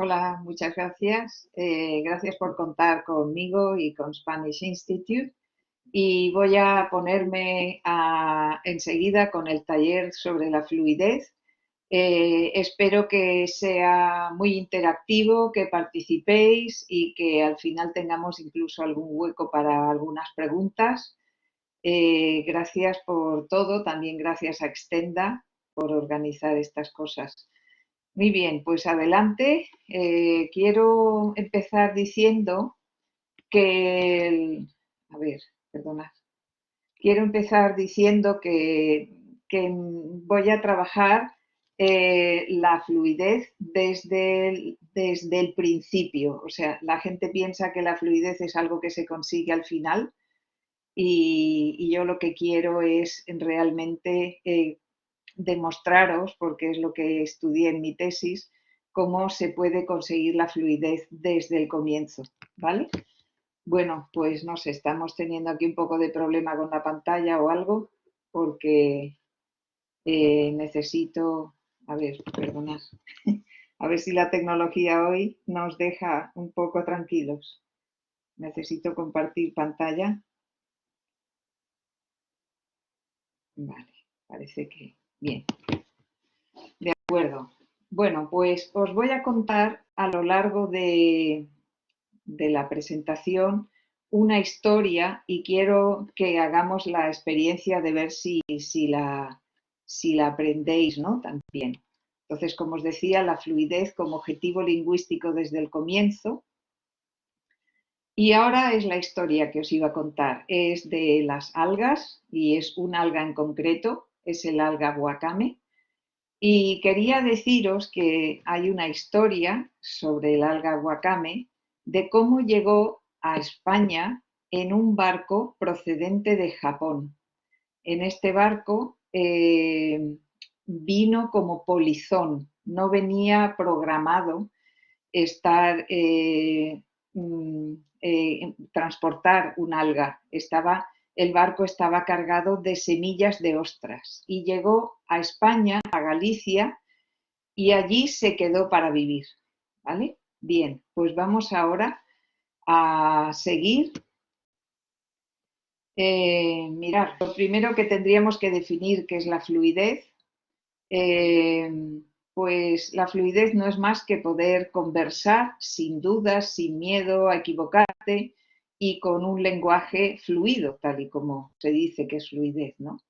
Hola, muchas gracias. Gracias por contar conmigo y con Spanish Institute. Y voy a ponerme enseguida con el taller sobre la fluidez. Espero que sea muy interactivo, que participéis y que al final tengamos incluso algún hueco para algunas preguntas. Gracias por todo, también gracias a Extenda por organizar estas cosas. Muy bien, pues adelante. Quiero empezar diciendo que, a ver, perdonad. Quiero empezar diciendo que voy a trabajar la fluidez desde el principio. O sea, la gente piensa que la fluidez es algo que se consigue al final y yo lo que quiero es realmente demostraros, porque es lo que estudié en mi tesis, cómo se puede conseguir la fluidez desde el comienzo, ¿vale? Bueno, pues no sé, estamos teniendo aquí un poco de problema con la pantalla o algo, porque necesito, a ver, perdonad, a ver si la tecnología hoy nos deja un poco tranquilos. Necesito compartir pantalla. Vale, parece que bien. De acuerdo. Bueno, pues os voy a contar a lo largo de la presentación una historia y quiero que hagamos la experiencia de ver si la aprendéis, ¿no? También. Entonces, como os decía, la fluidez como objetivo lingüístico desde el comienzo. Y ahora es la historia que os iba a contar. Es de las algas y es un alga en concreto, es el alga wakame. Y quería deciros que hay una historia sobre el alga wakame de cómo llegó a España en un barco procedente de Japón. En este barco vino como polizón, no venía programado estar transportar un alga. El barco estaba cargado de semillas de ostras y llegó a España, a Galicia, y allí se quedó para vivir. ¿Vale? Bien, pues vamos ahora a seguir. Mirad, lo primero que tendríamos que definir qué es la fluidez. Eh, pues la fluidez no es más que poder conversar sin dudas, sin miedo a equivocarte y con un lenguaje fluido, tal y como se dice que es fluidez, ¿no?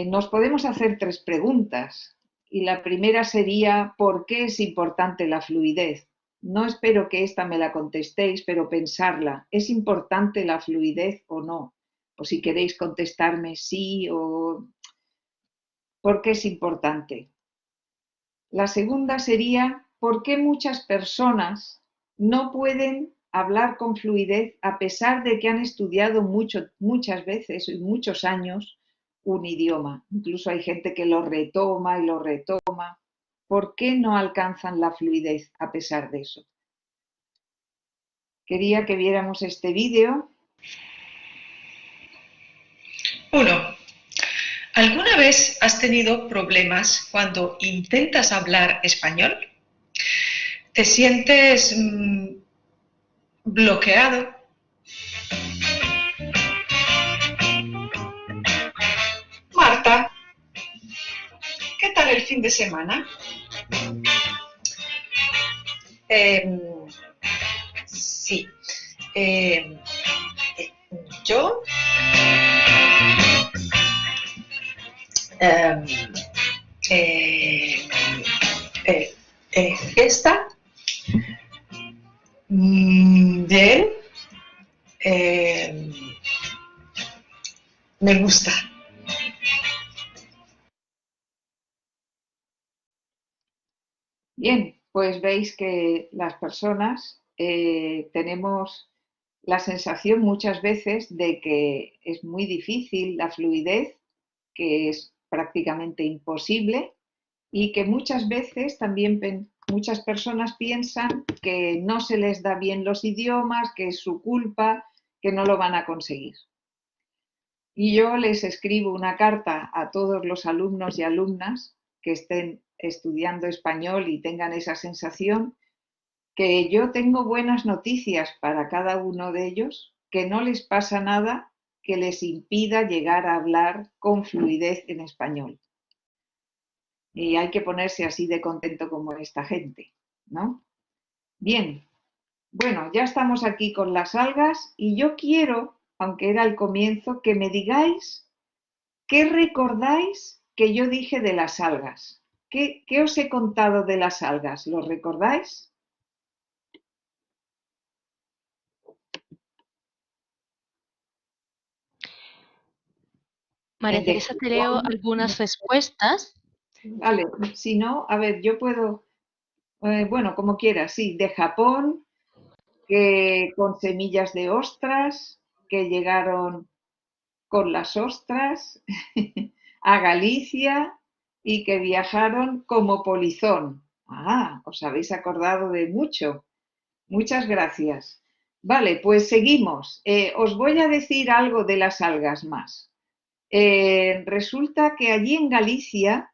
Nos podemos hacer tres preguntas y la primera sería ¿por qué es importante la fluidez? No espero que esta me la contestéis, pero pensarla, ¿es importante la fluidez o no? O si queréis contestarme sí o ¿por qué es importante? La segunda sería ¿por qué muchas personas no pueden hablar con fluidez a pesar de que han estudiado muchas veces y muchos años un idioma? Incluso hay gente que lo retoma y lo retoma. ¿Por qué no alcanzan la fluidez a pesar de eso? Quería que viéramos este vídeo. Uno, ¿alguna vez has tenido problemas cuando intentas hablar español? ¿Te sientes bloqueado? Marta, ¿qué tal el fin de semana? Eh, sí. Eh, yo eh, eh, esta bien eh, me gusta. Bien, pues veis que las personas tenemos la sensación muchas veces de que es muy difícil la fluidez, que es prácticamente imposible y que muchas veces también muchas personas piensan que no se les da bien los idiomas, que es su culpa, que no lo van a conseguir. Y yo les escribo una carta a todos los alumnos y alumnas que estén estudiando español y tengan esa sensación que yo tengo buenas noticias para cada uno de ellos, que no les pasa nada que les impida llegar a hablar con fluidez en español. Y hay que ponerse así de contento como esta gente, ¿no? Bien, bueno, ya estamos aquí con las algas y yo quiero, aunque era el comienzo, que me digáis qué recordáis que yo dije de las algas. ¿Qué os he contado de las algas? ¿Lo recordáis? María De Teresa, te leo Japón. algunas respuestas. Vale, si no, a ver, yo puedo, bueno, como quieras, sí, de Japón, que con semillas de ostras, que llegaron con las ostras a Galicia y que viajaron como polizón. Ah, os habéis acordado de mucho. Muchas gracias. Vale, pues seguimos. Os voy a decir algo de las algas más. Resulta que allí en Galicia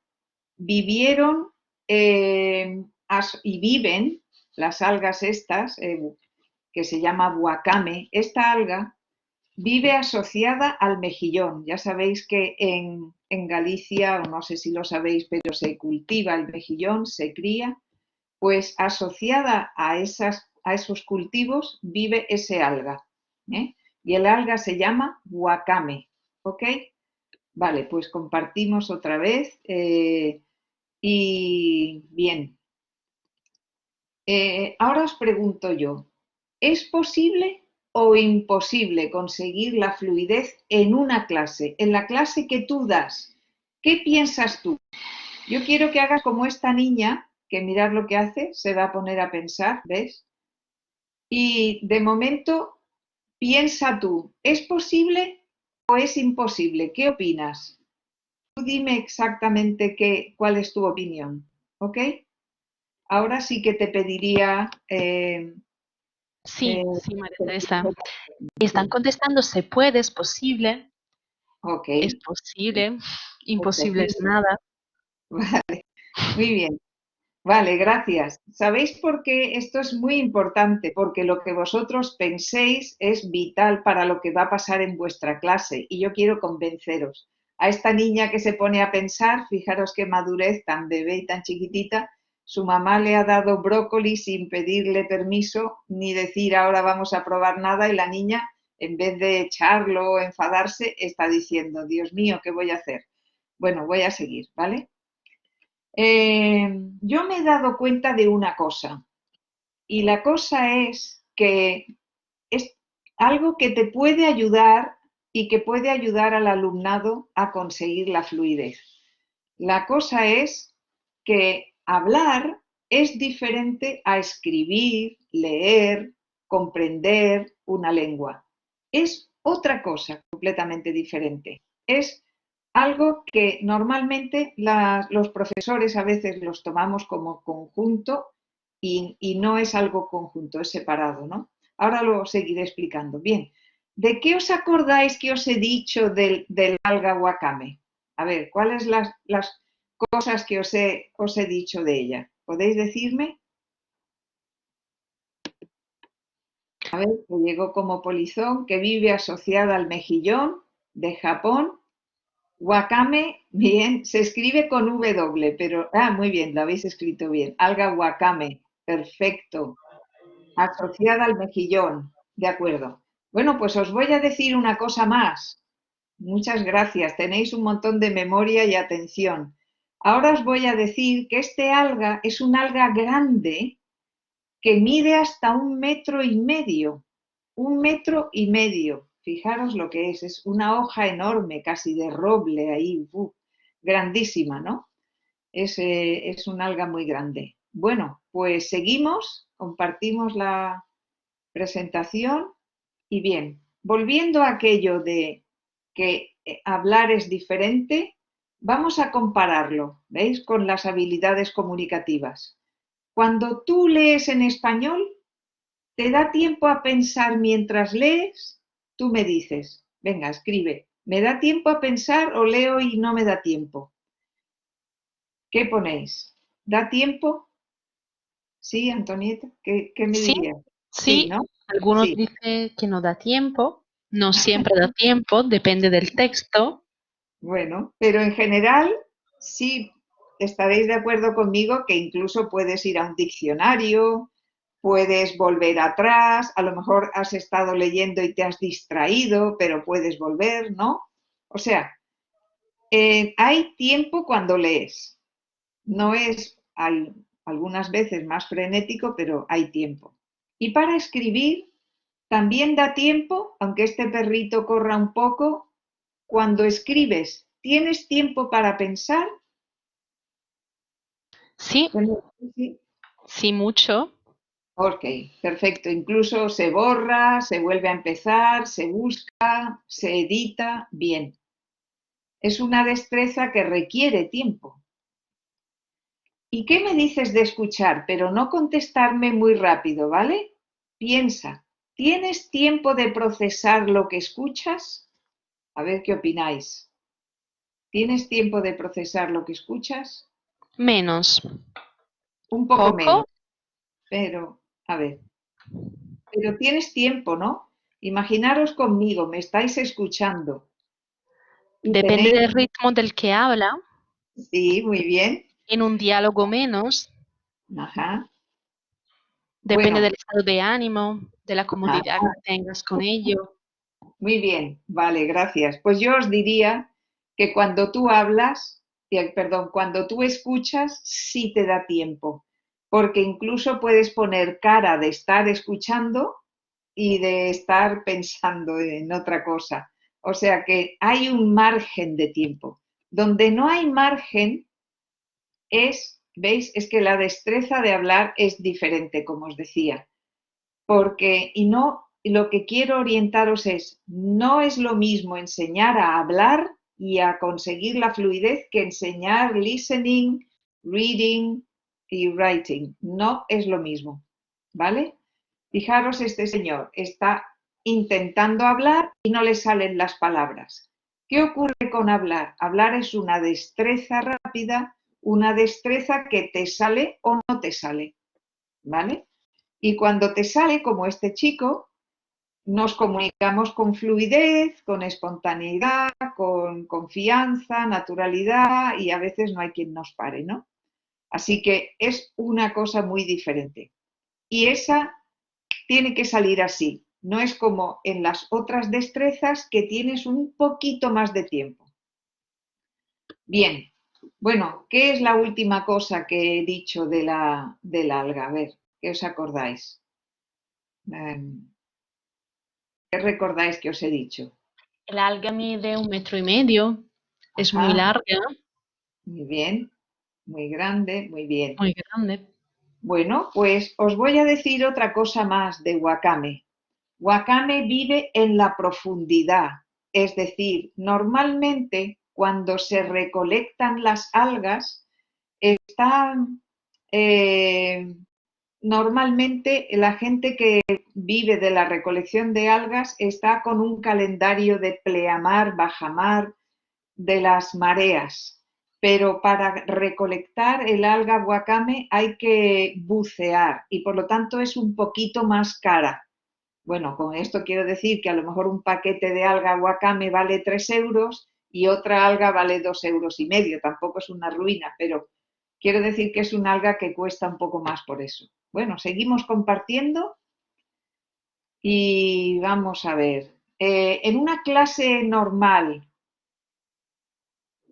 vivieron y viven las algas estas, que se llama wakame. Esta alga vive asociada al mejillón. Ya sabéis que en Galicia, o no sé si lo sabéis, pero se cultiva el mejillón, se cría, pues asociada a esos cultivos vive ese alga. ¿Eh? Y el alga se llama wakame. ¿Ok? Vale, pues compartimos otra vez. Y bien, ahora os pregunto yo, ¿es posible o imposible conseguir la fluidez en una clase, en la clase que tú das? ¿Qué piensas tú? Yo quiero que hagas como esta niña, que mirad lo que hace, se va a poner a pensar, ¿ves? Y de momento, piensa tú, ¿es posible o es imposible? ¿Qué opinas? Tú dime exactamente cuál es tu opinión, ¿ok? Ahora sí que te pediría Sí, eh, sí, María Teresa. Están contestando, se puede, ok, es posible, es imposible es posible. nada. Vale, muy bien. Vale, gracias. ¿Sabéis por qué esto es muy importante? Porque lo que vosotros penséis es vital para lo que va a pasar en vuestra clase y yo quiero convenceros. A esta niña que se pone a pensar, fijaros qué madurez tan bebé y tan chiquitita, su mamá le ha dado brócoli sin pedirle permiso ni decir ahora vamos a probar nada y la niña, en vez de echarlo o enfadarse, está diciendo, Dios mío, ¿qué voy a hacer? Bueno, voy a seguir, ¿vale? Yo me he dado cuenta de una cosa, y la cosa es que es algo que te puede ayudar y que puede ayudar al alumnado a conseguir la fluidez. La cosa es que hablar es diferente a escribir, leer, comprender una lengua. Es otra cosa completamente diferente. Es algo que normalmente los profesores a veces los tomamos como conjunto y no es algo conjunto, es separado, ¿no? Ahora lo seguiré explicando. Bien, ¿de qué os acordáis que os he dicho del alga wakame? A ver, ¿cuáles las cosas que os he dicho de ella? ¿Podéis decirme? A ver, que llegó como polizón, que vive asociada al mejillón de Japón. Wakame, bien, se escribe con W, pero, muy bien, lo habéis escrito bien. Alga wakame, perfecto. Asociada al mejillón, de acuerdo. Bueno, pues os voy a decir una cosa más. Muchas gracias, tenéis un montón de memoria y atención. Ahora os voy a decir que este alga es un alga grande que mide hasta 1,5 metros. 1,5 metros. Fijaros lo que es una hoja enorme, casi de roble ahí, grandísima, ¿no? Es un alga muy grande. Bueno, pues seguimos, compartimos la presentación y bien, volviendo a aquello de que hablar es diferente, vamos a compararlo, ¿veis? Con las habilidades comunicativas. Cuando tú lees en español, ¿te da tiempo a pensar mientras lees? Tú me dices, venga, escribe, ¿me da tiempo a pensar o leo y no me da tiempo? ¿Qué ponéis? ¿Da tiempo? Sí, Antonieta, ¿qué me Sí, dirías? Sí, sí. ¿no? Algunos Sí. dicen que no da tiempo. No siempre da tiempo, depende del texto. Bueno, pero en general sí estaréis de acuerdo conmigo que incluso puedes ir a un diccionario, puedes volver atrás, a lo mejor has estado leyendo y te has distraído, pero puedes volver, ¿no? O sea, hay tiempo cuando lees. No es algunas veces más frenético, pero hay tiempo. Y para escribir también da tiempo, aunque este perrito corra un poco, cuando escribes, ¿tienes tiempo para pensar? Sí, Sí. sí, mucho. Ok, perfecto. Incluso se borra, se vuelve a empezar, se busca, se edita. Bien. Es una destreza que requiere tiempo. ¿Y qué me dices de escuchar? Pero no contestarme muy rápido, ¿vale? Piensa, ¿tienes tiempo de procesar lo que escuchas? A ver qué opináis. ¿Tienes tiempo de procesar lo que escuchas? Menos. Un poco menos, Poco, pero, a ver, pero tienes tiempo, ¿no? Imaginaros conmigo, me estáis escuchando y depende tenéis, del ritmo del que habla. sí, muy bien, En un diálogo menos. ajá, Depende bueno, del estado de ánimo, de la ajá, comodidad que tengas con ello. muy bien, vale, gracias. Pues yo os diría que cuando tú hablas, perdón, cuando tú escuchas, sí te da tiempo, porque incluso puedes poner cara de estar escuchando y de estar pensando en otra cosa. O sea que hay un margen de tiempo. Donde no hay margen es, ¿veis? Es que la destreza de hablar es diferente, como os decía. Porque, y no, lo que quiero orientaros es, no es lo mismo enseñar a hablar y a conseguir la fluidez que enseñar listening, reading y writing. No es lo mismo, ¿vale? Fijaros, este señor está intentando hablar y no le salen las palabras. ¿Qué ocurre con hablar? Hablar es una destreza rápida, una destreza que te sale o no te sale, ¿vale? Y cuando te sale, como este chico, nos comunicamos con fluidez, con espontaneidad, con confianza, naturalidad y a veces no hay quien nos pare, ¿no? Así que es una cosa muy diferente. Y esa tiene que salir así. No es como en las otras destrezas que tienes un poquito más de tiempo. Bien, bueno, ¿qué es la última cosa que he dicho del alga? A ver, ¿qué os acordáis? ¿Qué recordáis que os he dicho? El alga mide 1,5 metros, es muy Ajá, larga, muy bien, muy grande, muy bien. muy grande. Bueno, pues os voy a decir otra cosa más de Wakame. Wakame vive en la profundidad, es decir, normalmente cuando se recolectan las algas, están normalmente la gente que vive de la recolección de algas está con un calendario de pleamar, bajamar, de las mareas, pero para recolectar el alga wakame hay que bucear y por lo tanto es un poquito más cara. Bueno, con esto quiero decir que a lo mejor un paquete de alga wakame vale 3 euros y otra alga vale 2,5 euros. Tampoco es una ruina, pero quiero decir que es un alga que cuesta un poco más por eso. Bueno, seguimos compartiendo y vamos a ver. En una clase normal,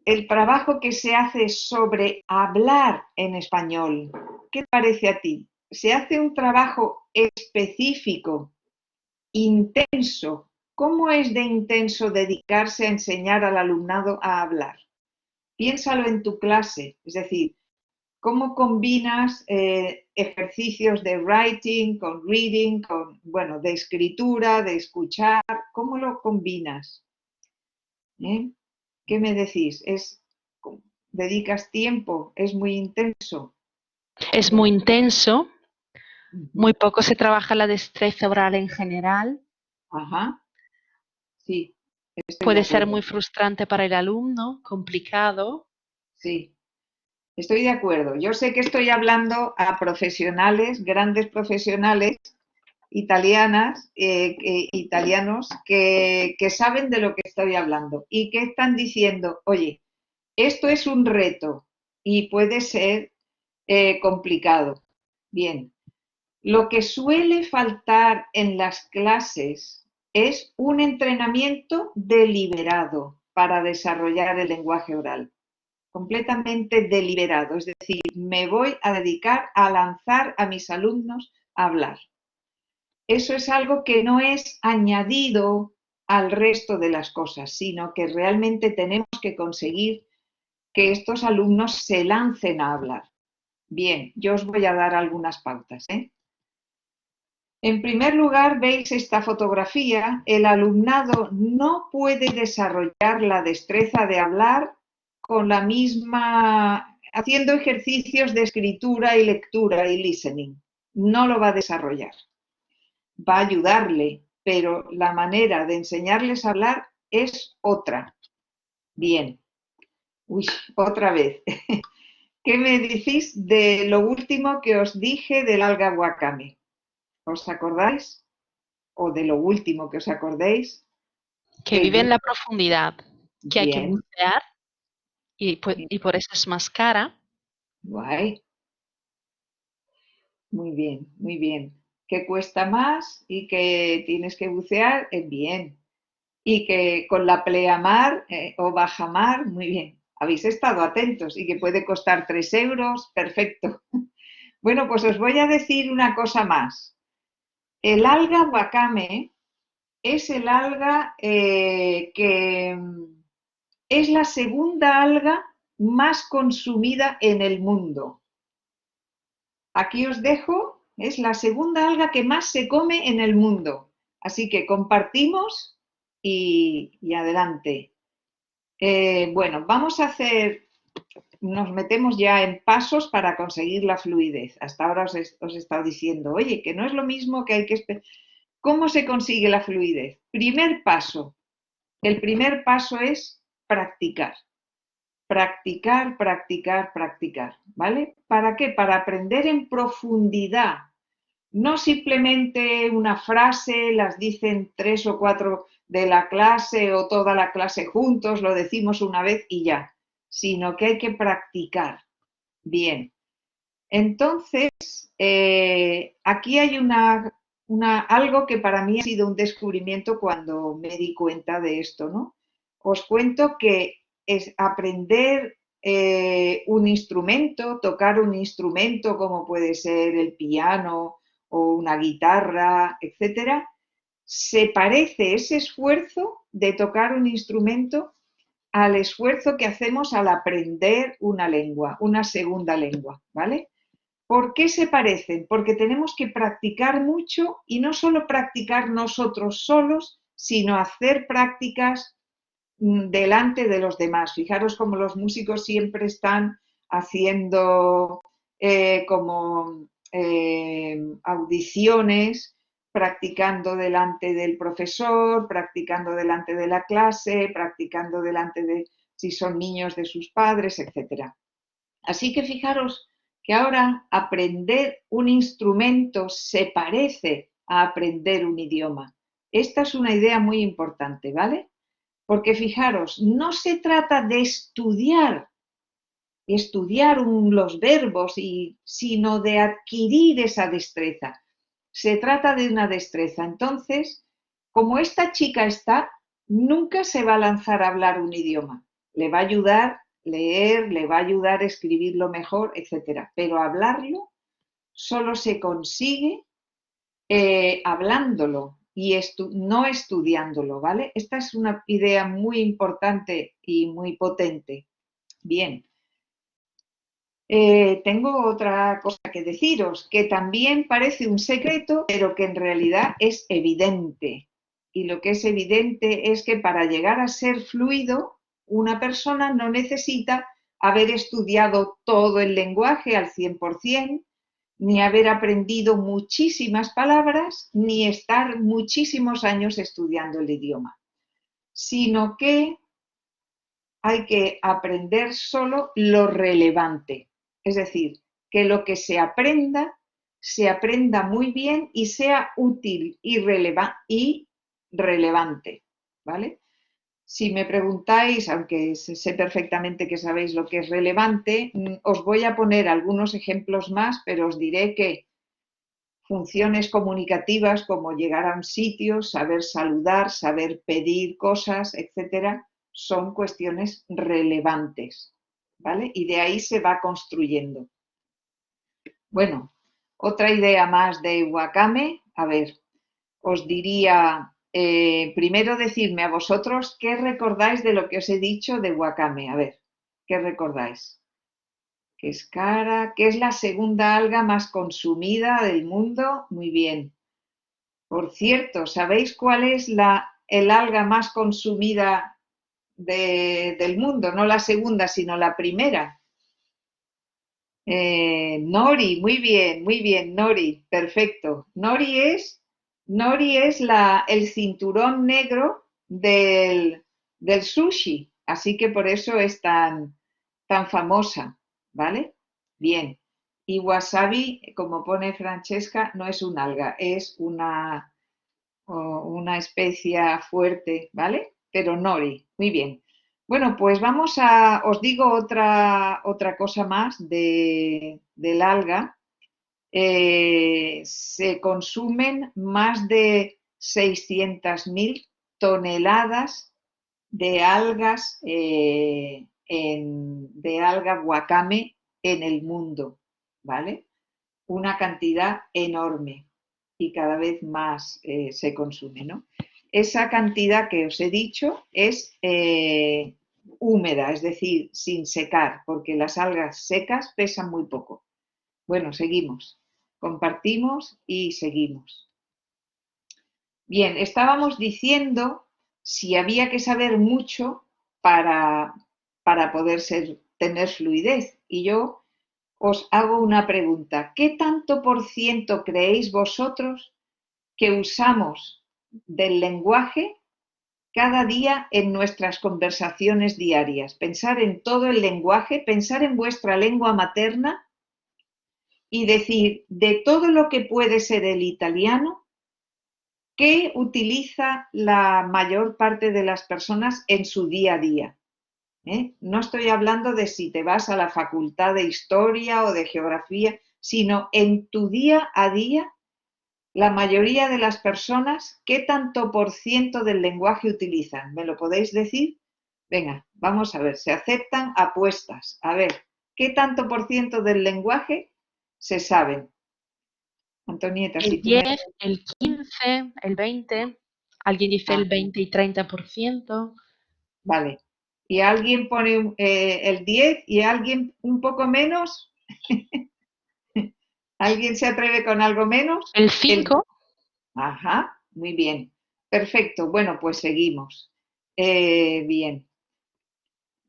el trabajo que se hace sobre hablar en español, ¿qué te parece a ti? ¿Se hace un trabajo específico, intenso? ¿Cómo es de intenso dedicarse a enseñar al alumnado a hablar? Piénsalo en tu clase, es decir, ¿cómo combinas ejercicios de writing con reading, con, bueno, de escritura, de escuchar? ¿Cómo lo combinas? ¿Eh? ¿Qué me decís? ¿Dedicas tiempo? ¿Es muy intenso? Es muy intenso, muy Ujú. poco se trabaja la destreza oral en general. Ajá, sí, estoy de Puede ser muy acuerdo. frustrante para el alumno, complicado. Sí. Estoy de acuerdo. Yo sé que estoy hablando a profesionales, grandes profesionales italianos que saben de lo que estoy hablando y que están diciendo, oye, esto es un reto y puede ser complicado. Bien, lo que suele faltar en las clases es un entrenamiento deliberado para desarrollar el lenguaje oral, completamente deliberado, es decir, me voy a dedicar a lanzar a mis alumnos a hablar. Eso es algo que no es añadido al resto de las cosas, sino que realmente tenemos que conseguir que estos alumnos se lancen a hablar. Bien, yo os voy a dar algunas pautas, ¿eh? En primer lugar, veis esta fotografía, el alumnado no puede desarrollar la destreza de hablar con la misma, haciendo ejercicios de escritura y lectura y listening. No lo va a desarrollar. Va a ayudarle, pero la manera de enseñarles a hablar es otra. Bien. Uy, otra vez. ¿Qué me decís de lo último que os dije del alga wakame? ¿Os acordáis? O de lo último que os acordéis. Que vive en la profundidad, que hay que Bien, bucear y por eso es más cara. guay, muy bien, muy bien. Que cuesta más y que tienes que bucear, bien. Y que con la pleamar o bajamar, muy bien. Habéis estado atentos y que puede costar 3 euros, perfecto. Bueno, pues os voy a decir una cosa más. El alga wakame es el alga que es la segunda alga más consumida en el mundo. Aquí os dejo, es la segunda alga que más se come en el mundo. Así que compartimos y adelante. Bueno, vamos a hacer, nos metemos ya en pasos para conseguir la fluidez. Hasta ahora os he estado diciendo, oye, que no es lo mismo que hay que... ¿Cómo se consigue la fluidez? Primer paso. El primer paso es practicar. Practicar, practicar, practicar, ¿vale? ¿Para qué? Para aprender en profundidad. No simplemente una frase, las dicen 3 o 4 de la clase o toda la clase juntos, lo decimos una vez y ya, sino que hay que practicar. Bien. Entonces, aquí hay algo que para mí ha sido un descubrimiento cuando me di cuenta de esto, ¿no? Os cuento que es aprender un instrumento, tocar un instrumento como puede ser el piano o una guitarra, etcétera, se parece ese esfuerzo de tocar un instrumento al esfuerzo que hacemos al aprender una lengua, una segunda lengua, ¿vale? ¿Por qué se parecen? Porque tenemos que practicar mucho y no solo practicar nosotros solos, sino hacer prácticas delante de los demás. Fijaros como los músicos siempre están haciendo audiciones, practicando delante del profesor, practicando delante de la clase, practicando delante de, si son niños, de sus padres, etc. Así que fijaros que ahora aprender un instrumento se parece a aprender un idioma. Esta es una idea muy importante, ¿vale? Porque fijaros, no se trata de estudiar los verbos, sino de adquirir esa destreza. Se trata de una destreza. Entonces, como esta chica está, nunca se va a lanzar a hablar un idioma. Le va a ayudar leer, le va a ayudar a escribirlo mejor, etc. Pero hablarlo solo se consigue hablándolo y no estudiándolo, ¿vale? Esta es una idea muy importante y muy potente. Bien. Tengo otra cosa que deciros, que también parece un secreto, pero que en realidad es evidente. Y lo que es evidente es que para llegar a ser fluido, una persona no necesita haber estudiado todo el lenguaje al 100%, ni haber aprendido muchísimas palabras, ni estar muchísimos años estudiando el idioma, sino que hay que aprender solo lo relevante. Es decir, que lo que se aprenda muy bien y sea útil y relevante, ¿vale? Si me preguntáis, aunque sé perfectamente que sabéis lo que es relevante, os voy a poner algunos ejemplos más, pero os diré que funciones comunicativas como llegar a un sitio, saber saludar, saber pedir cosas, etcétera, son cuestiones relevantes, ¿vale? Y de ahí se va construyendo. Bueno, otra idea más de Wakame, a ver, os diría, primero decidme a vosotros qué recordáis de lo que os he dicho de Wakame, a ver, ¿qué recordáis? ¿Qué es cara? ¿Qué es la segunda alga más consumida del mundo? Muy bien. Por cierto, ¿sabéis cuál es el alga más consumida del mundo? No la segunda, sino la primera. Nori, muy bien, Nori, perfecto. Nori es el cinturón negro del sushi, así que por eso es tan famosa, ¿vale? Bien. Y wasabi, como pone Francesca, no es un alga, es una especia fuerte, ¿vale? Pero nori, muy bien. Bueno, pues os digo otra cosa más del alga. Se consumen más de 600.000 toneladas de algas, de alga wakame en el mundo, ¿vale? Una cantidad enorme y cada vez más se consume, ¿no? Esa cantidad que os he dicho es húmeda, es decir, sin secar, porque las algas secas pesan muy poco. Bueno, seguimos. Compartimos y seguimos. Bien, estábamos diciendo si había que saber mucho para poder tener fluidez. Y yo os hago una pregunta. ¿Qué tanto por ciento creéis vosotros que usamos del lenguaje cada día en nuestras conversaciones diarias? Pensar en todo el lenguaje, pensar en vuestra lengua materna y decir, de todo lo que puede ser el italiano, ¿qué utiliza la mayor parte de las personas en su día a día? No estoy hablando de si te vas a la facultad de historia o de geografía, sino en tu día a día, la mayoría de las personas, ¿qué tanto por ciento del lenguaje utilizan? ¿Me lo podéis decir? Venga, vamos a ver, se aceptan apuestas. A ver, ¿qué tanto por ciento del lenguaje se sabe? Antonieta, El si tú me... 10, el 15, el 20, alguien dice Ah, el 20 y 30%. vale. ¿Y alguien pone el 10 y alguien un poco menos? ¿Alguien se atreve con algo menos? El El... 5, Ajá, muy bien. Perfecto. Bueno, pues seguimos. Bien.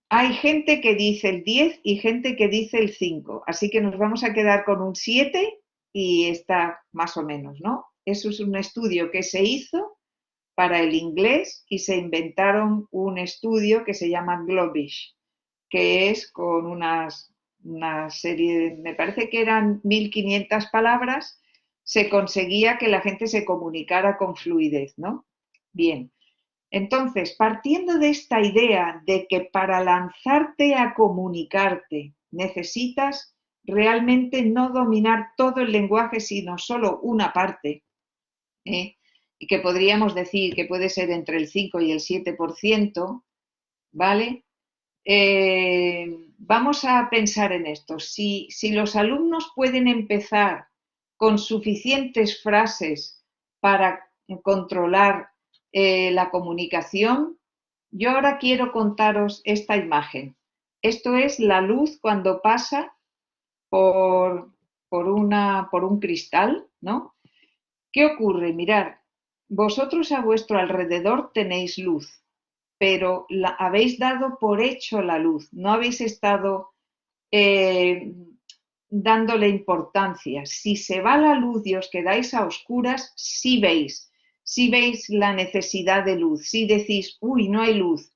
Hay gente que dice el 10 y gente que dice el 5. Así que nos vamos a quedar con un 7 y está más o menos, ¿no? Eso es un estudio que se hizo para el inglés y se inventaron un estudio que se llama Globish, que es con una serie, me parece que eran 1500 palabras, se conseguía que la gente se comunicara con fluidez, ¿no? Bien, entonces, partiendo de esta idea de que para lanzarte a comunicarte necesitas realmente no dominar todo el lenguaje, sino solo una parte, ¿eh? Y que podríamos decir que puede ser entre el 5 y el 7%, ¿vale? Vamos a pensar en esto. Si los alumnos pueden empezar con suficientes frases para controlar la comunicación, yo ahora quiero contaros esta imagen. Esto es la luz cuando pasa por, por un cristal, ¿no? ¿Qué ocurre? Mirad, vosotros a vuestro alrededor tenéis luz, pero habéis dado por hecho la luz, no habéis estado eh, dándole importancia. Si se va la luz y os quedáis a oscuras, sí veis la necesidad de luz, sí decís, uy, no hay luz.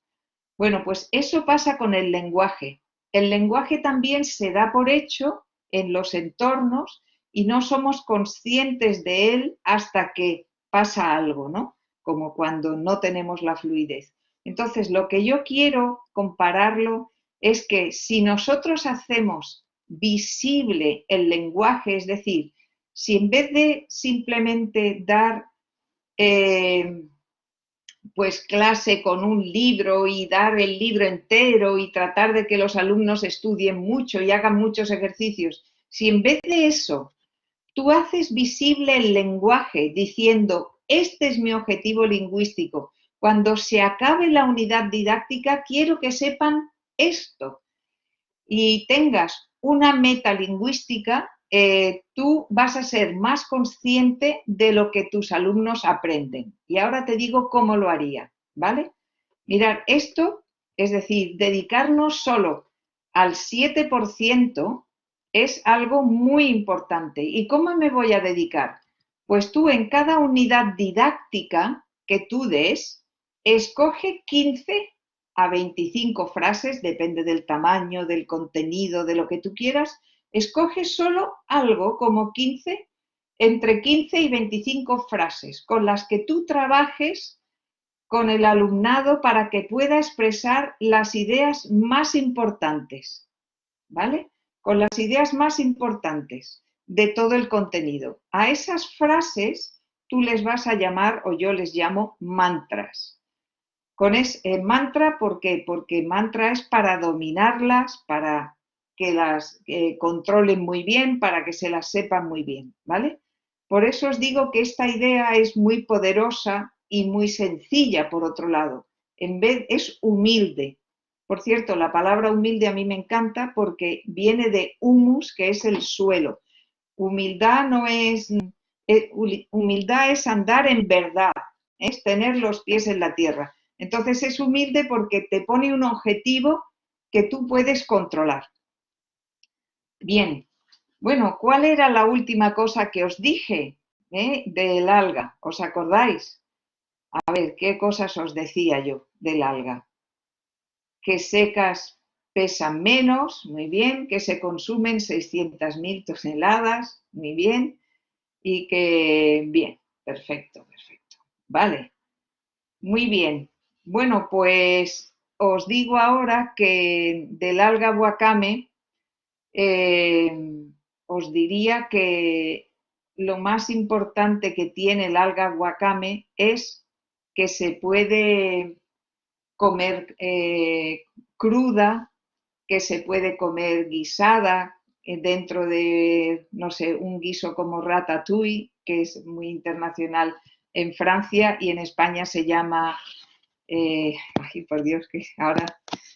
Bueno, pues eso pasa con el lenguaje. el lenguaje también se da por hecho en los entornos y no somos conscientes de él hasta que pasa algo, ¿no? Como cuando no tenemos la fluidez. Entonces, lo que yo quiero compararlo es que si nosotros hacemos visible el lenguaje, es decir, si en vez de simplemente dar pues clase con un libro y dar el libro entero y tratar de que los alumnos estudien mucho y hagan muchos ejercicios, si en vez de eso tú haces visible el lenguaje diciendo, este es mi objetivo lingüístico, cuando se acabe la unidad didáctica quiero que sepan esto y tengas una meta lingüística, tú vas a ser más consciente de lo que tus alumnos aprenden. Y ahora te digo cómo lo haría, ¿vale? Mirar, esto, es decir, dedicarnos solo al 7% es algo muy importante. ¿Y cómo me voy a dedicar? Pues tú en cada unidad didáctica que tú des, escoge 15 a 25 frases, depende del tamaño, del contenido, de lo que tú quieras, escoge solo algo como 15, entre 15 y 25 frases con las que tú trabajes con el alumnado para que pueda expresar las ideas más importantes, ¿vale? Con las ideas más importantes de todo el contenido. A esas frases tú les vas a llamar, o yo les llamo mantras. Con mantra, ¿por qué? Porque mantra es para dominarlas, para que las controlen muy bien, para que se las sepan muy bien, ¿vale? Por eso os digo que esta idea es muy poderosa y muy sencilla, por otro lado. En vez, es humilde. Por cierto, la palabra humilde a mí me encanta porque viene de humus, que es el suelo. Humildad no es, humildad es andar en verdad, es tener los pies en la tierra. Entonces es humilde porque te pone un objetivo que tú puedes controlar. Bien, bueno, ¿cuál era la última cosa que os dije del alga? ¿Os acordáis? A ver, ¿qué cosas os decía yo del alga? Que secas pesan menos, muy bien, que se consumen 600.000 toneladas, muy bien, y que, bien, perfecto, perfecto. Vale, muy bien. Bueno, pues os digo ahora que del alga wakame os diría que lo más importante que tiene el alga wakame es que se puede comer cruda, que se puede comer guisada dentro de, no sé, un guiso como ratatouille, que es muy internacional en Francia y en España se llama, ay, por Dios, que ahora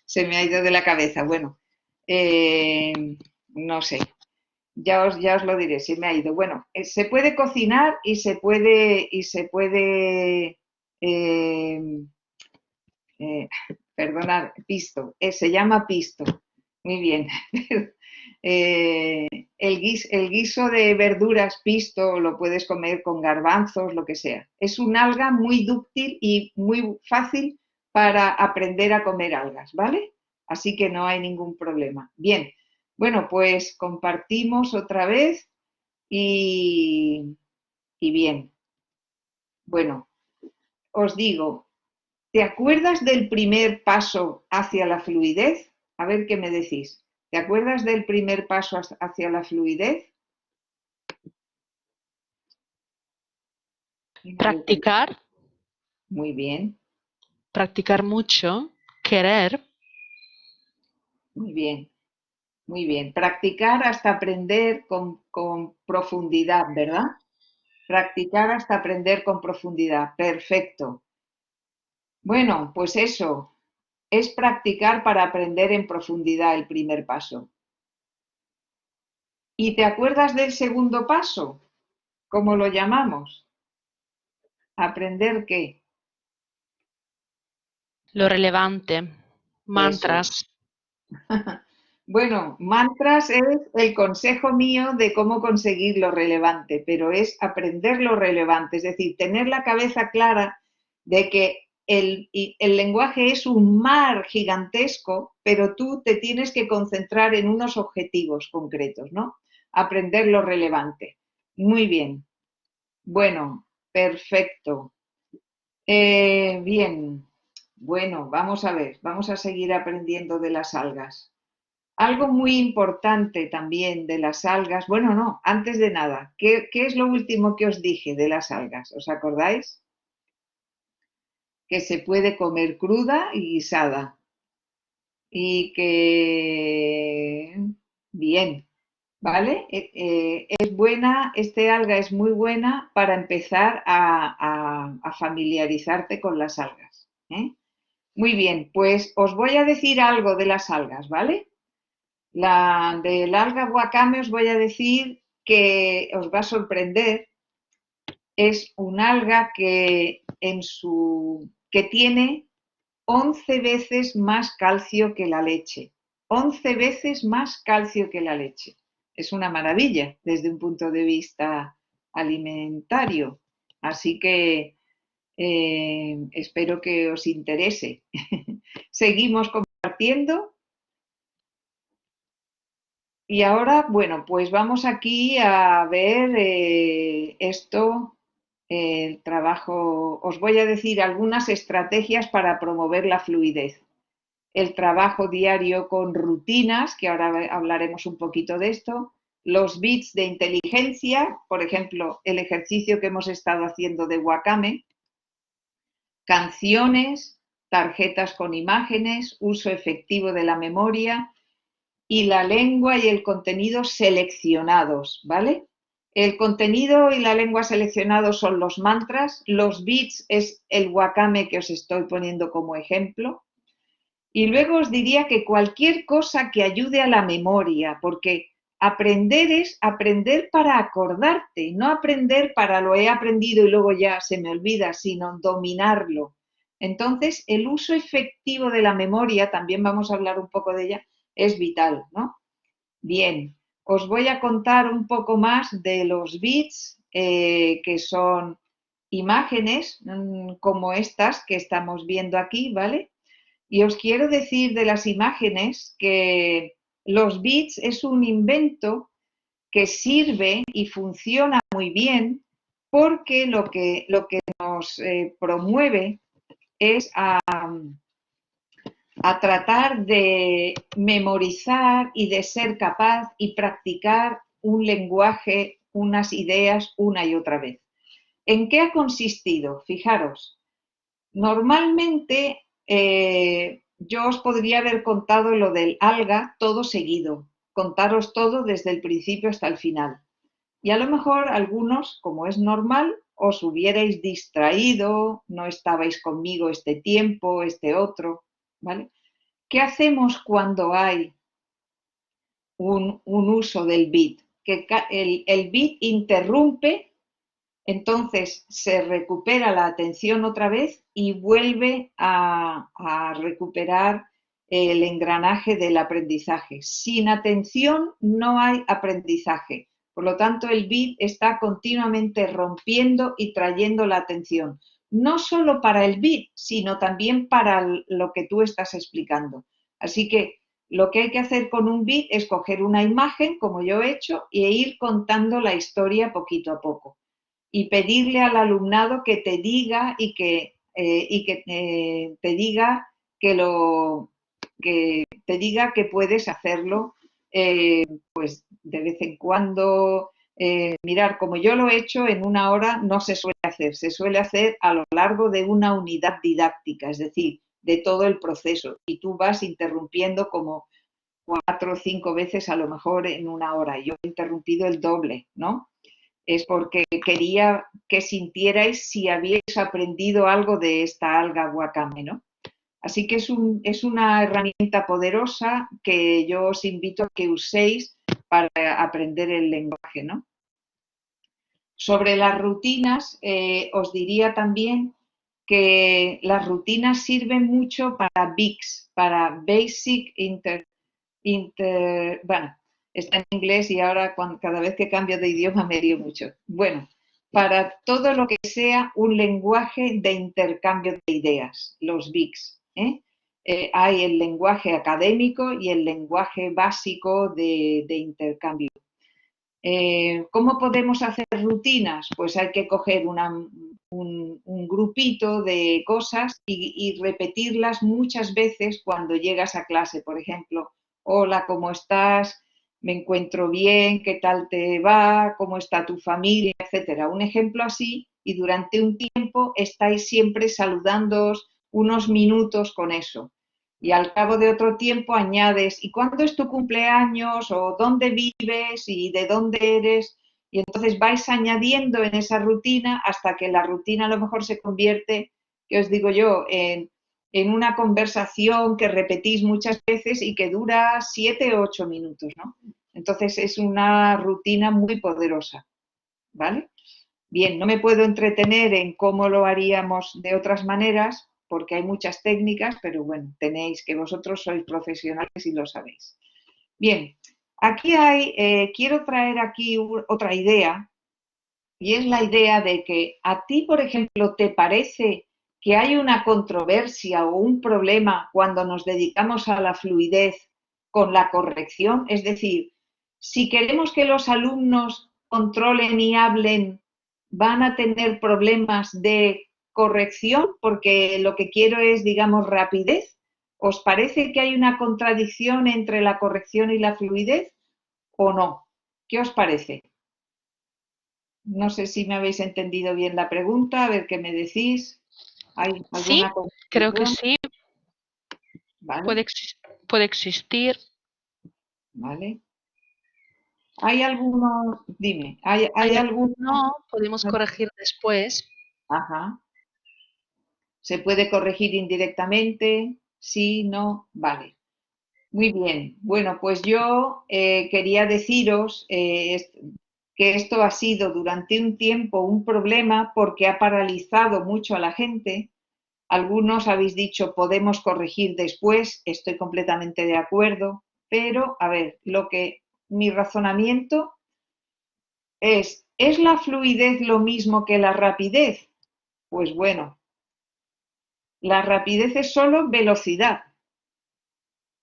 se me ha ido de la cabeza. Bueno, no sé, ya os lo diré, se me ha ido. Bueno, se puede cocinar y se puede, perdonad, pisto, se llama pisto. Muy bien. El guiso de verduras pisto lo puedes comer con garbanzos, lo que sea. Es un alga muy dúctil y muy fácil para aprender a comer algas, ¿vale? Así que no hay ningún problema. Bien, bueno, pues compartimos otra vez y bien. Bueno, os digo, ¿te acuerdas del primer paso hacia la fluidez? A ver qué me decís. ¿Te acuerdas del primer paso hacia la fluidez? Practicar, Muy bien, practicar mucho, querer, muy bien, muy bien. Practicar hasta aprender con profundidad, ¿verdad? Practicar hasta aprender con profundidad. Perfecto. Bueno, pues eso, es practicar para aprender en profundidad el primer paso. ¿Y te acuerdas del segundo paso? ¿Cómo lo llamamos? ¿Aprender qué? lo relevante, Eso es. mantras. Bueno, mantras es el consejo mío de cómo conseguir lo relevante, pero es aprender lo relevante, es decir, tener la cabeza clara de que el lenguaje es un mar gigantesco, pero tú te tienes que concentrar en unos objetivos concretos, ¿no? Aprender lo relevante. Muy bien. Bueno, perfecto. Bien. Bueno, vamos a ver, vamos a seguir aprendiendo de las algas. Algo muy importante también de las algas, bueno, no, antes de nada, ¿qué es lo último que os dije de las algas? ¿Os acordáis? Que se puede comer cruda y guisada. Y que, bien, ¿vale? Es buena, este alga es muy buena para empezar a familiarizarte con las algas, ¿eh? Muy bien, pues os voy a decir algo de las algas, ¿vale? Del alga wakame os voy a decir que os va a sorprender. Es un alga que tiene 11 veces más calcio que la leche. 11 veces más calcio que la leche. Es una maravilla desde un punto de vista alimentario. Así que espero que os interese. Seguimos compartiendo. Y ahora, bueno, pues vamos aquí a ver esto, el trabajo. Os voy a decir algunas estrategias para promover la fluidez. El trabajo diario con rutinas, que ahora hablaremos un poquito de esto. Los bits de inteligencia, por ejemplo, el ejercicio que hemos estado haciendo de Wakame. Canciones, tarjetas con imágenes, uso efectivo de la memoria y la lengua y el contenido seleccionados, ¿vale? El contenido y la lengua seleccionados son los mantras, los beats es el wakame que os estoy poniendo como ejemplo. Y luego os diría que cualquier cosa que ayude a la memoria, porque aprender es aprender para acordarte, no aprender para lo he aprendido y luego ya se me olvida, sino dominarlo. Entonces, el uso efectivo de la memoria, también vamos a hablar un poco de ella, es vital, ¿no? Bien, os voy a contar un poco más de los bits, que son imágenes como estas que estamos viendo aquí, ¿vale? Y os quiero decir de las imágenes que los bits es un invento que sirve y funciona muy bien porque lo que nos promueve es a tratar de memorizar y de ser capaz y practicar un lenguaje, unas ideas una y otra vez. ¿En qué ha consistido? Fijaros, normalmente yo os podría haber contado lo del alga todo seguido, contaros todo desde el principio hasta el final. Y a lo mejor algunos, como es normal, os hubierais distraído, no estabais conmigo este tiempo, este otro, ¿vale? ¿Qué hacemos cuando hay un uso del bit? Que el bit interrumpe, entonces se recupera la atención otra vez y vuelve a recuperar el engranaje del aprendizaje. Sin atención no hay aprendizaje. Por lo tanto, el bit está continuamente rompiendo y trayendo la atención. No solo para el bit, sino también para lo que tú estás explicando. Así que lo que hay que hacer con un bit es coger una imagen, como yo he hecho, e ir contando la historia poquito a poco. Y pedirle al alumnado que te diga te diga que te diga que puedes hacerlo, pues de vez en cuando. Mirar, como yo lo he hecho en una hora no se suele hacer, se suele hacer a lo largo de una unidad didáctica, es decir, de todo el proceso, y tú vas interrumpiendo como 4 o 5 veces a lo mejor en una hora. Yo he interrumpido el doble, ¿no? Es porque quería que sintierais si habíais aprendido algo de esta alga wakame, ¿no? Así que es una herramienta poderosa que yo os invito a que uséis para aprender el lenguaje, ¿no? Sobre las rutinas, os diría también que las rutinas sirven mucho para BICS, para Basic bueno, está en inglés y ahora cada vez que cambio de idioma me lío mucho. Bueno, para todo lo que sea un lenguaje de intercambio de ideas, los BICs. Hay el lenguaje académico y el lenguaje básico de intercambio. ¿Cómo podemos hacer rutinas? Pues hay que coger un grupito de cosas y repetirlas muchas veces cuando llegas a clase. Por ejemplo, hola, ¿cómo estás? Me encuentro bien, ¿qué tal te va? ¿Cómo está tu familia? Etcétera. Un ejemplo así, y durante un tiempo estáis siempre saludándoos unos minutos con eso. Y al cabo de otro tiempo añades, ¿y cuándo es tu cumpleaños? ¿O dónde vives? ¿Y de dónde eres? Y entonces vais añadiendo en esa rutina hasta que la rutina a lo mejor se convierte, que os digo yo, en una conversación que repetís muchas veces y que dura 7 o 8 minutos, ¿no? Entonces es una rutina muy poderosa, ¿vale? Bien, no me puedo entretener en cómo lo haríamos de otras maneras, porque hay muchas técnicas, pero bueno, tenéis que vosotros sois profesionales y lo sabéis. Bien, aquí quiero traer aquí otra idea, y es la idea de que a ti, por ejemplo, te parece que hay una controversia o un problema cuando nos dedicamos a la fluidez con la corrección. Es decir, si queremos que los alumnos controlen y hablen, van a tener problemas de corrección porque lo que quiero es, digamos, rapidez. ¿Os parece que hay una contradicción entre la corrección y la fluidez o no? ¿Qué os parece? No sé si me habéis entendido bien la pregunta, a ver qué me decís. ¿Hay Sí, alguna creo que contradicción? sí, Vale, puede existir. vale. ¿Hay alguno? Dime, ¿hay Hay alguno? no, podemos corregir después. Ajá. ¿Se puede corregir indirectamente? Sí, no, vale. Muy bien. Bueno, pues yo quería deciros que esto ha sido durante un tiempo un problema porque ha paralizado mucho a la gente. Algunos habéis dicho podemos corregir después, estoy completamente de acuerdo, pero a ver, mi razonamiento ¿es la fluidez lo mismo que la rapidez? Pues bueno, la rapidez es solo velocidad,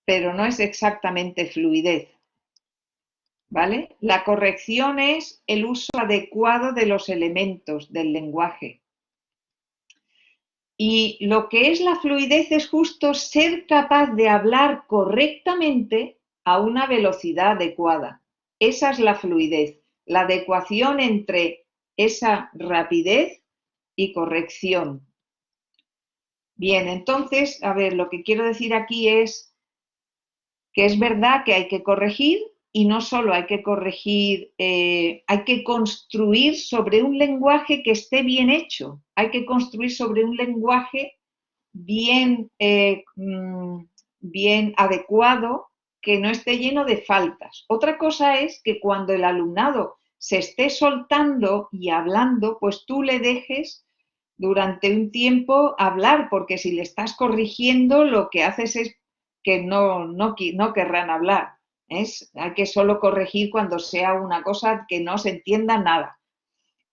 pero no es exactamente fluidez, ¿vale? La corrección es el uso adecuado de los elementos del lenguaje. Y lo que es la fluidez es justo ser capaz de hablar correctamente a una velocidad adecuada. Esa es la fluidez, la adecuación entre esa rapidez y corrección. Bien, entonces, a ver, lo que quiero decir aquí es que es verdad que hay que corregir y no solo hay que corregir, hay que construir sobre un lenguaje que esté bien hecho, hay que construir sobre un lenguaje bien, bien adecuado, que no esté lleno de faltas. Otra cosa es que cuando el alumnado se esté soltando y hablando, pues tú le dejes durante un tiempo hablar, porque si le estás corrigiendo, lo que haces es que no querrán hablar. Hay que solo corregir cuando sea una cosa que no se entienda nada.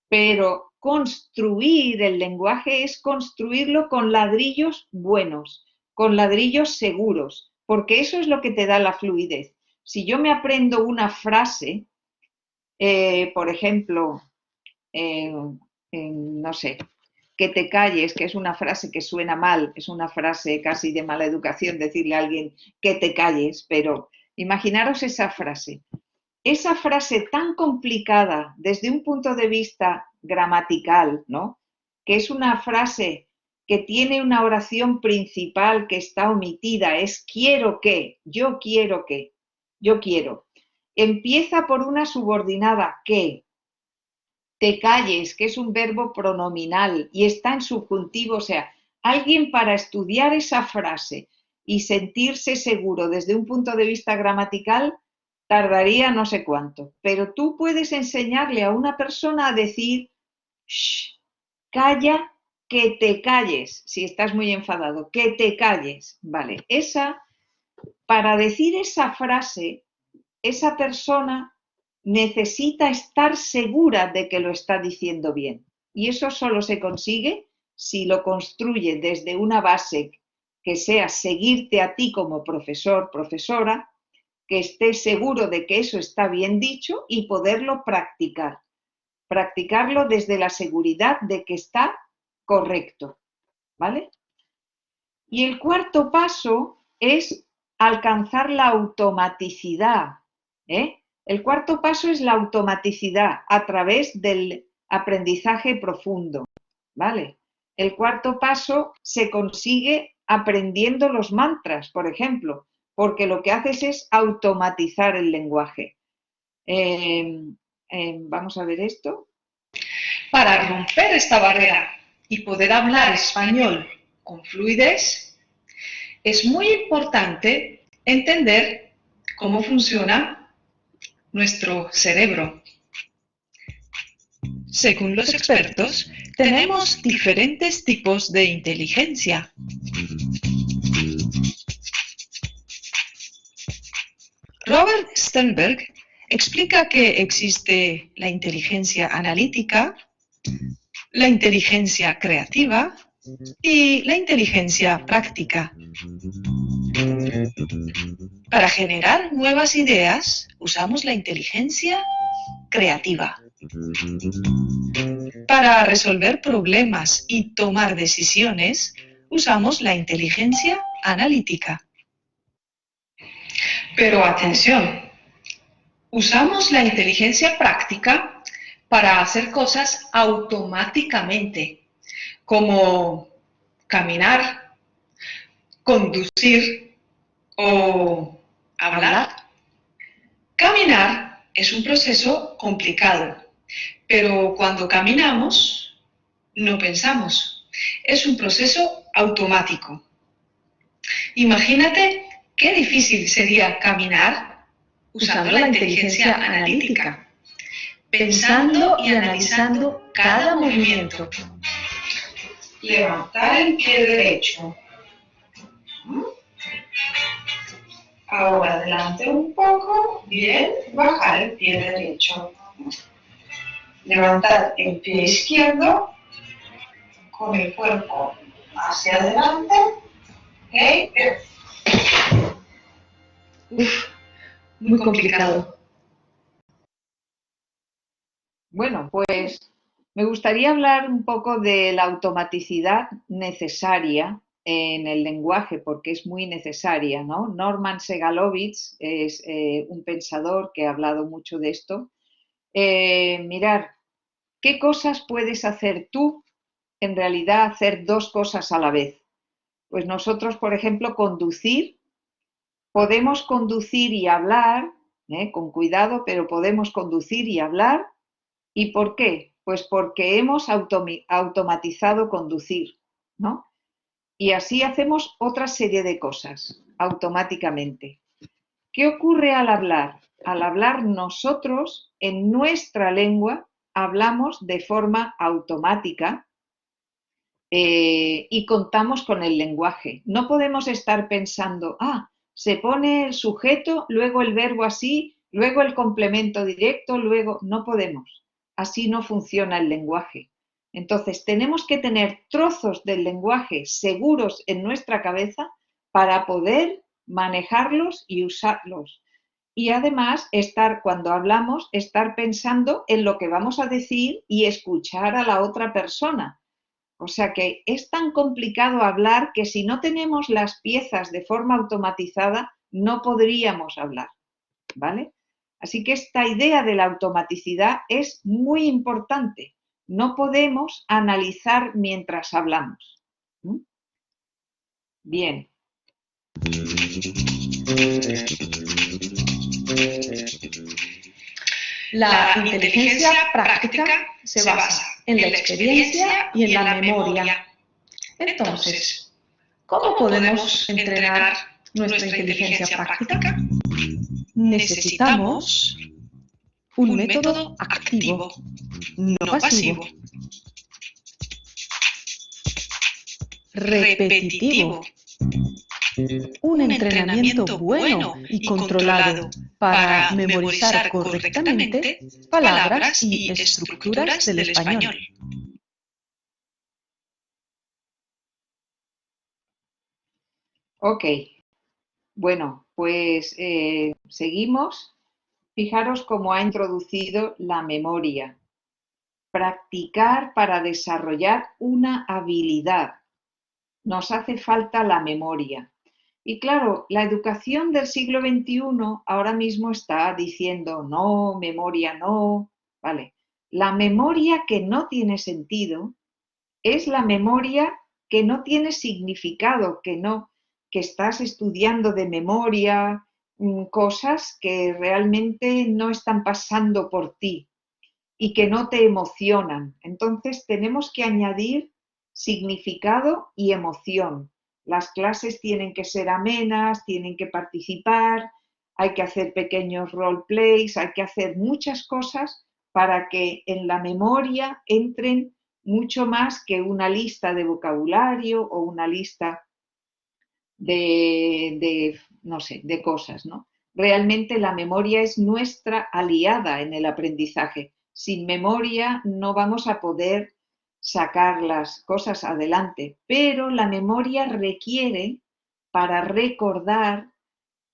Pero construir el lenguaje es construirlo con ladrillos buenos, con ladrillos seguros, porque eso es lo que te da la fluidez. Si yo me aprendo una frase, por ejemplo, no sé, que te calles, que es una frase que suena mal, es una frase casi de mala educación decirle a alguien que te calles, pero imaginaros esa frase. Esa frase tan complicada desde un punto de vista gramatical, ¿no? Que es una frase que tiene una oración principal que está omitida, es quiero que, yo quiero que, yo quiero. Empieza por una subordinada que, te calles, que es un verbo pronominal y está en subjuntivo, o sea, alguien para estudiar esa frase y sentirse seguro desde un punto de vista gramatical tardaría no sé cuánto, pero tú puedes enseñarle a una persona a decir, shh, calla, que te calles, si estás muy enfadado, que te calles, vale, para decir esa frase, esa persona necesita estar segura de que lo está diciendo bien. Y eso solo se consigue si lo construye desde una base que sea seguirte a ti como profesor, profesora, que esté seguro de que eso está bien dicho y poderlo practicar. Practicarlo desde la seguridad de que está correcto, ¿vale? Y el cuarto paso es alcanzar la automaticidad, ¿eh? El cuarto paso es la automaticidad a través del aprendizaje profundo, ¿vale? El cuarto paso se consigue aprendiendo los mantras, por ejemplo, porque lo que haces es automatizar el lenguaje. Vamos a ver esto. Para romper esta barrera y poder hablar español con fluidez, es muy importante entender cómo funciona nuestro cerebro. Según los expertos, tenemos diferentes tipos de inteligencia. Robert Sternberg explica que existe la inteligencia analítica, la inteligencia creativa y la inteligencia práctica. Para generar nuevas ideas, usamos la inteligencia creativa. Para resolver problemas y tomar decisiones, usamos la inteligencia analítica. Pero atención, usamos la inteligencia práctica para hacer cosas automáticamente, como caminar, conducir o hablar. Caminar es un proceso complicado, pero cuando caminamos no pensamos. Es un proceso automático. Imagínate qué difícil sería caminar usando la inteligencia analítica, pensando y analizando cada movimiento. Levantar el pie derecho. Ahora adelante un poco, bien, bajar el pie derecho. Levantar el pie izquierdo con el cuerpo hacia adelante. ¿Okay? Muy complicado. Bueno, pues me gustaría hablar un poco de la automaticidad necesaria en el lenguaje, porque es muy necesaria, ¿no? Norman Segalovich es un pensador que ha hablado mucho de esto. Mirar, ¿qué cosas puedes hacer tú? En realidad, hacer dos cosas a la vez. Pues nosotros, por ejemplo, podemos conducir y hablar, con cuidado, pero podemos conducir y hablar. ¿Y por qué? Pues porque hemos automatizado conducir, ¿no? Y así hacemos otra serie de cosas automáticamente. ¿Qué ocurre al hablar? Al hablar nosotros, en nuestra lengua, hablamos de forma automática y contamos con el lenguaje. No podemos estar pensando, se pone el sujeto, luego el verbo así, luego el complemento directo, luego... No podemos. Así no funciona el lenguaje. Entonces, tenemos que tener trozos del lenguaje seguros en nuestra cabeza para poder manejarlos y usarlos. Y además, cuando hablamos, estar pensando en lo que vamos a decir y escuchar a la otra persona. O sea que es tan complicado hablar que si no tenemos las piezas de forma automatizada, no podríamos hablar, ¿vale? Así que esta idea de la automaticidad es muy importante. No podemos analizar mientras hablamos. Bien. La inteligencia práctica se basa en la experiencia y en la memoria. Entonces, ¿cómo podemos entrenar nuestra inteligencia práctica? Necesitamos un método activo, no pasivo. Repetitivo. Un entrenamiento bueno y controlado para memorizar correctamente palabras y estructuras del español. Ok, bueno, pues seguimos. Fijaros cómo ha introducido la memoria. Practicar para desarrollar una habilidad. Nos hace falta la memoria. Y claro, la educación del siglo XXI ahora mismo está diciendo no, memoria no. Vale. La memoria que no tiene sentido es la memoria que no tiene significado, que estás estudiando de memoria, cosas que realmente no están pasando por ti y que no te emocionan. Entonces tenemos que añadir significado y emoción. Las clases tienen que ser amenas, tienen que participar, hay que hacer pequeños roleplays, hay que hacer muchas cosas para que en la memoria entren mucho más que una lista de vocabulario o una lista no sé, de cosas, ¿no? Realmente la memoria es nuestra aliada en el aprendizaje. Sin memoria no vamos a poder sacar las cosas adelante, pero la memoria requiere, para recordar,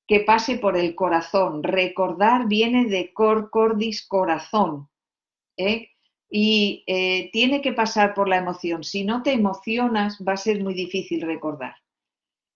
que pase por el corazón. Recordar viene de cor cordis, corazón, ¿eh? Y tiene que pasar por la emoción. Si no te emocionas, va a ser muy difícil recordar.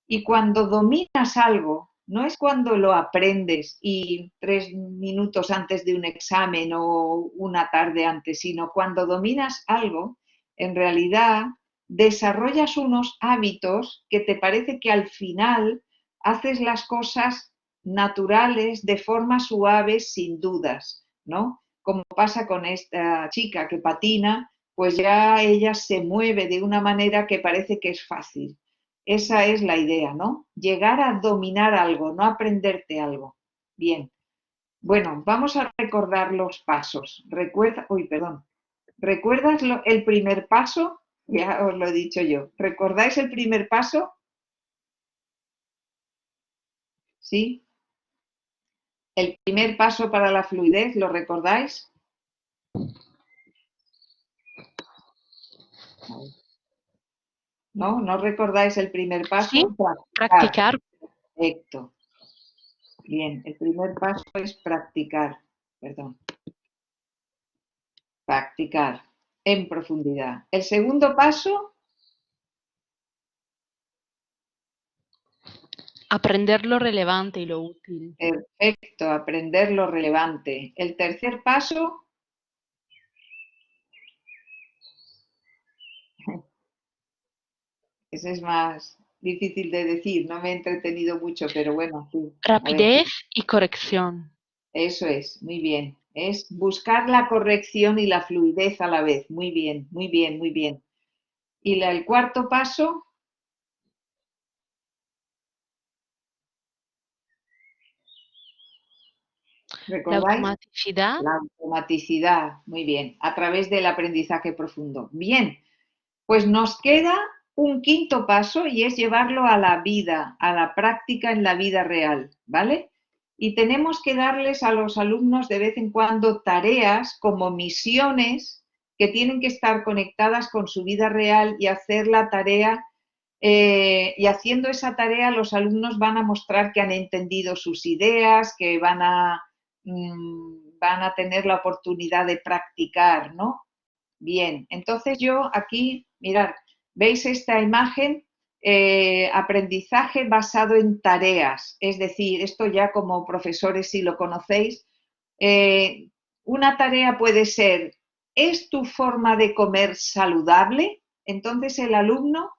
Y cuando dominas algo, no es cuando lo aprendes y 3 minutos antes de un examen o una tarde antes, sino cuando dominas algo, en realidad desarrollas unos hábitos que te parece que al final haces las cosas naturales, de forma suave, sin dudas, ¿no? Como pasa con esta chica que patina, pues ya ella se mueve de una manera que parece que es fácil. Esa es la idea, ¿no? Llegar a dominar algo, no aprenderte algo. Bien. Bueno, vamos a recordar los pasos. Perdón. ¿Recuerdas el primer paso? Ya os lo he dicho yo. ¿Recordáis el primer paso? ¿Sí? El primer paso para la fluidez, ¿lo recordáis? ¿No? ¿No recordáis el primer paso? Sí, practicar. Perfecto. Bien, el primer paso es practicar. Perdón. Practicar en profundidad. El segundo paso, Aprender lo relevante y lo útil. perfecto, aprender lo relevante. El tercer paso, ese es más difícil de decir, no me he entretenido mucho, pero bueno, sí. A ver, Rapidez y corrección. eso es, muy bien. Es buscar la corrección y la fluidez a la vez. Muy bien, muy bien, muy bien. Y el cuarto paso, La ¿recordáis? automaticidad. La automaticidad, muy bien, a través del aprendizaje profundo. Bien, pues nos queda un quinto paso y es llevarlo a la vida, a la práctica en la vida real, ¿vale? Y tenemos que darles a los alumnos de vez en cuando tareas como misiones que tienen que estar conectadas con su vida real y hacer la tarea. Y haciendo esa tarea los alumnos van a mostrar que han entendido sus ideas, que van a tener la oportunidad de practicar, ¿no? Bien, entonces yo aquí, mirad, ¿veis esta imagen? Aprendizaje basado en tareas, es decir, esto ya como profesores si lo conocéis, eh, una tarea puede ser, ¿es tu forma de comer saludable? Entonces el alumno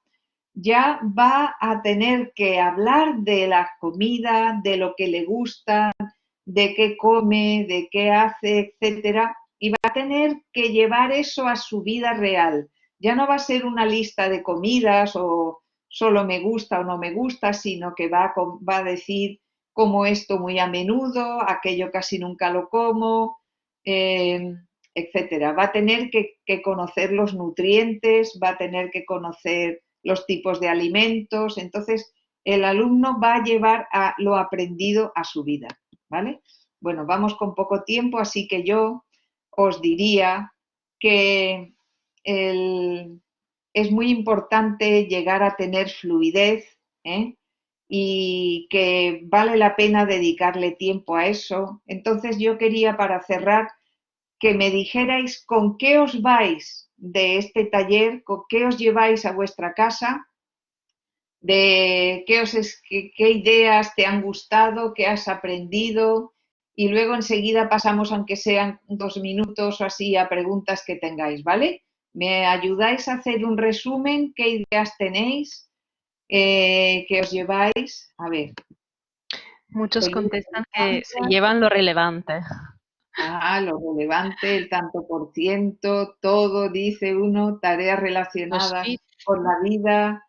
ya va a tener que hablar de la comida, de lo que le gusta, de qué come, de qué hace, etcétera, y va a tener que llevar eso a su vida real. Ya no va a ser una lista de comidas o solo me gusta o no me gusta, sino que va a decir como esto muy a menudo, aquello casi nunca lo como, eh, etcétera. Va a tener que conocer los nutrientes, va a tener que conocer los tipos de alimentos. Entonces, el alumno va a llevar a lo aprendido a su vida, ¿vale? Bueno, vamos con poco tiempo, así que yo os diría que es muy importante llegar a tener fluidez, ¿eh? Y que vale la pena dedicarle tiempo a eso. Entonces yo quería, para cerrar, que me dijerais con qué os vais de este taller, con qué os lleváis a vuestra casa, de qué ideas te han gustado, qué has aprendido, y luego enseguida pasamos, aunque sean 2 minutos o así, a preguntas que tengáis, ¿vale? ¿Me ayudáis a hacer un resumen? ¿Qué ideas tenéis? ¿Qué os lleváis? A ver. Muchos Feliz contestan que se infancia. llevan lo relevante. Lo relevante, el tanto por ciento, todo, dice uno, tareas Los relacionadas bits, con la vida.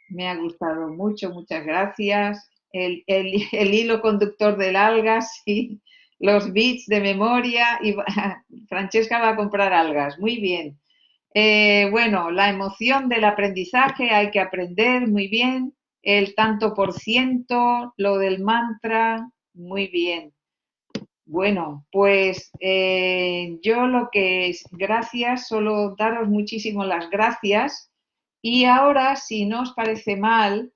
Me ha gustado mucho, muchas gracias. El hilo conductor del algas, sí. Los bits de memoria. Y Francesca va a comprar algas, muy bien. Bueno, la emoción del aprendizaje, hay que aprender, muy bien. El tanto por ciento, lo del mantra, muy bien. Bueno, pues yo lo que es, gracias, solo daros muchísimo las gracias. Y ahora, si no os parece mal,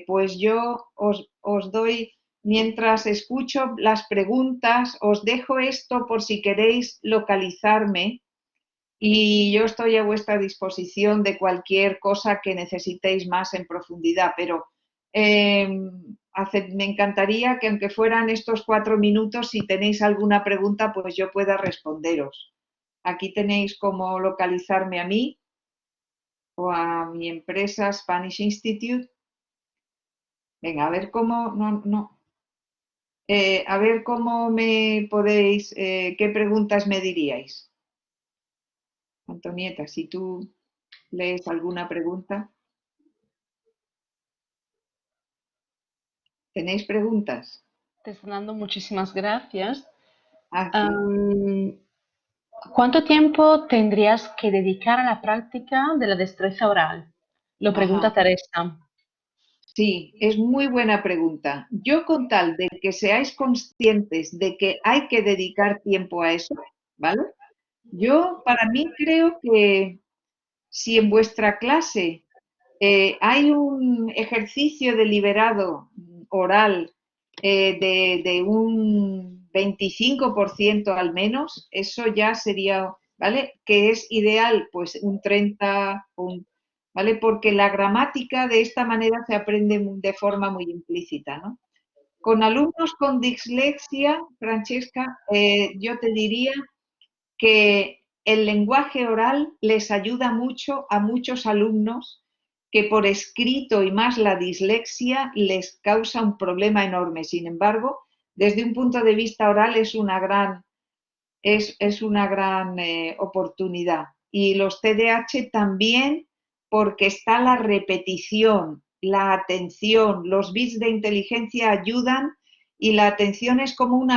pues yo os doy, mientras escucho las preguntas, os dejo esto por si queréis localizarme, y yo estoy a vuestra disposición de cualquier cosa que necesitéis más en profundidad, pero eh, me encantaría que, aunque fueran estos 4 minutos, si tenéis alguna pregunta, pues yo pueda responderos. Aquí tenéis cómo localizarme a mí o a mi empresa Spanish Institute. Venga, a ver cómo, a ver cómo me podéis, qué preguntas me diríais. Antonieta, si tú lees alguna pregunta. ¿Tenéis preguntas? te están dando muchísimas gracias. Ah, sí. Am, ¿Cuánto tiempo tendrías que dedicar a la práctica de la destreza oral? Lo pregunta Ajá. Teresa. Sí, es muy buena pregunta. Yo, con tal de que seáis conscientes de que hay que dedicar tiempo a eso, ¿vale? Yo, para mí, creo que si en vuestra clase hay un ejercicio deliberado oral de un 25% al menos, eso ya sería, ¿vale? Que es ideal, pues un 30, ¿vale? Porque la gramática de esta manera se aprende de forma muy implícita, ¿no? Con alumnos con dislexia, Francesca, yo te diría que el lenguaje oral les ayuda mucho a muchos alumnos que por escrito, y más la dislexia, les causa un problema enorme. Sin embargo, desde un punto de vista oral es una gran oportunidad. Y los TDAH también, porque está la repetición, la atención, los bits de inteligencia ayudan, y la atención es como un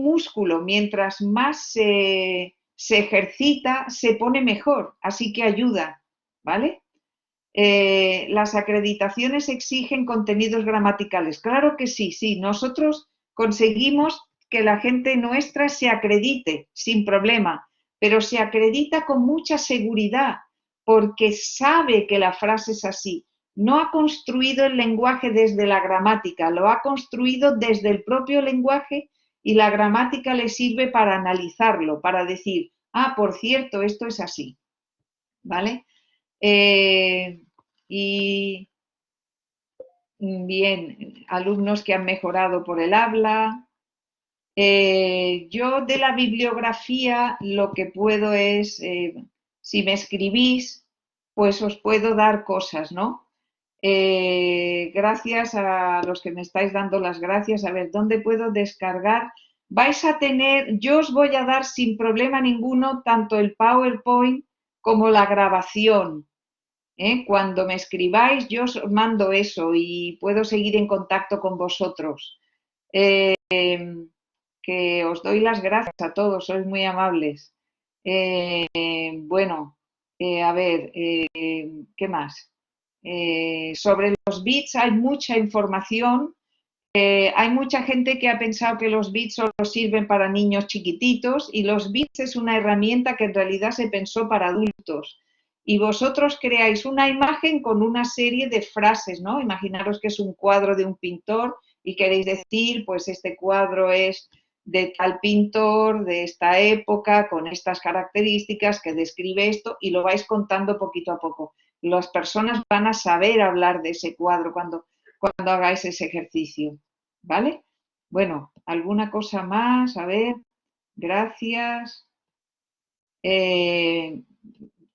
músculo. Mientras más se ejercita, se pone mejor, así que ayuda, ¿vale? Las acreditaciones exigen contenidos gramaticales. Claro que sí, sí. Nosotros conseguimos que la gente nuestra se acredite sin problema, pero se acredita con mucha seguridad porque sabe que la frase es así. No ha construido el lenguaje desde la gramática, lo ha construido desde el propio lenguaje, y la gramática le sirve para analizarlo, para decir, ah, por cierto, esto es así, ¿vale? Eh, y bien, alumnos que han mejorado por el habla. Yo, de la bibliografía, lo que puedo es, si me escribís, pues os puedo dar cosas, ¿no? Gracias a los que me estáis dando las gracias. A ver, ¿dónde puedo descargar? Vais a tener, yo os voy a dar sin problema ninguno tanto el PowerPoint como la grabación. Cuando me escribáis, yo os mando eso y puedo seguir en contacto con vosotros. Eh, que os doy las gracias a todos, sois muy amables. Bueno, a ver, ¿qué más? Sobre los bits hay mucha información. Hay mucha gente que ha pensado que los bits solo sirven para niños chiquititos y los bits es una herramienta que en realidad se pensó para adultos. Y vosotros creáis una imagen con una serie de frases, ¿no? Imaginaros que es un cuadro de un pintor y queréis decir, pues este cuadro es de tal pintor, de esta época, con estas características, que describe esto, y lo vais contando poquito a poco. Las personas van a saber hablar de ese cuadro cuando hagáis ese ejercicio, ¿vale? Bueno, ¿alguna cosa más? A ver, gracias.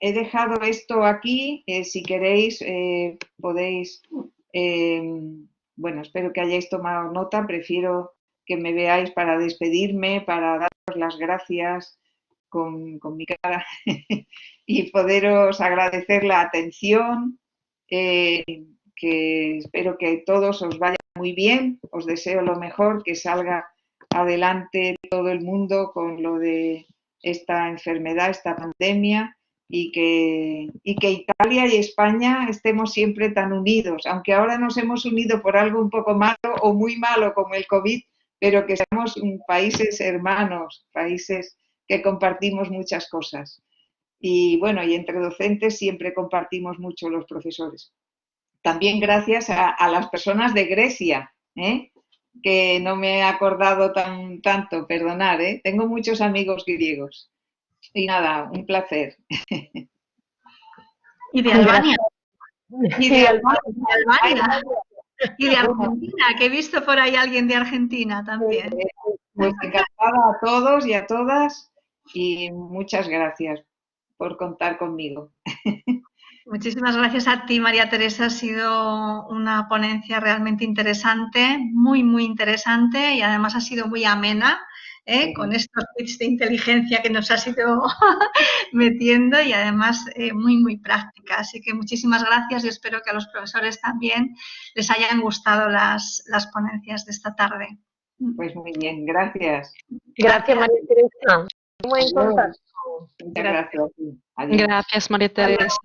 He dejado esto aquí, si queréis podéis, bueno, espero que hayáis tomado nota, prefiero que me veáis para despedirme, para daros las gracias con mi cara y poderos agradecer la atención, que espero que todos os vaya muy bien, os deseo lo mejor, que salga adelante todo el mundo con lo de esta enfermedad, esta pandemia, y que Italia y España estemos siempre tan unidos, aunque ahora nos hemos unido por algo un poco malo o muy malo como el COVID, pero que seamos países hermanos, países que compartimos muchas cosas. Y bueno, y entre docentes siempre compartimos mucho los profesores. También gracias a las personas de Grecia, que no me he acordado tanto, perdonar, tengo muchos amigos griegos. Y nada, un placer. Y de Albania. Y de Albania. Y de Argentina, que he visto por ahí alguien de Argentina también. Pues encantada a todos y a todas y muchas gracias por contar conmigo. Muchísimas gracias a ti, María Teresa. Ha sido una ponencia realmente interesante, muy, muy interesante y además ha sido muy amena, con estos tips de inteligencia que nos has ido metiendo y además muy, muy práctica. Así que muchísimas gracias y espero que a los profesores también les hayan gustado las ponencias de esta tarde. Pues muy bien, gracias. Gracias, María Teresa. Muy en contacto. Muchas gracias. Gracias, María Teresa.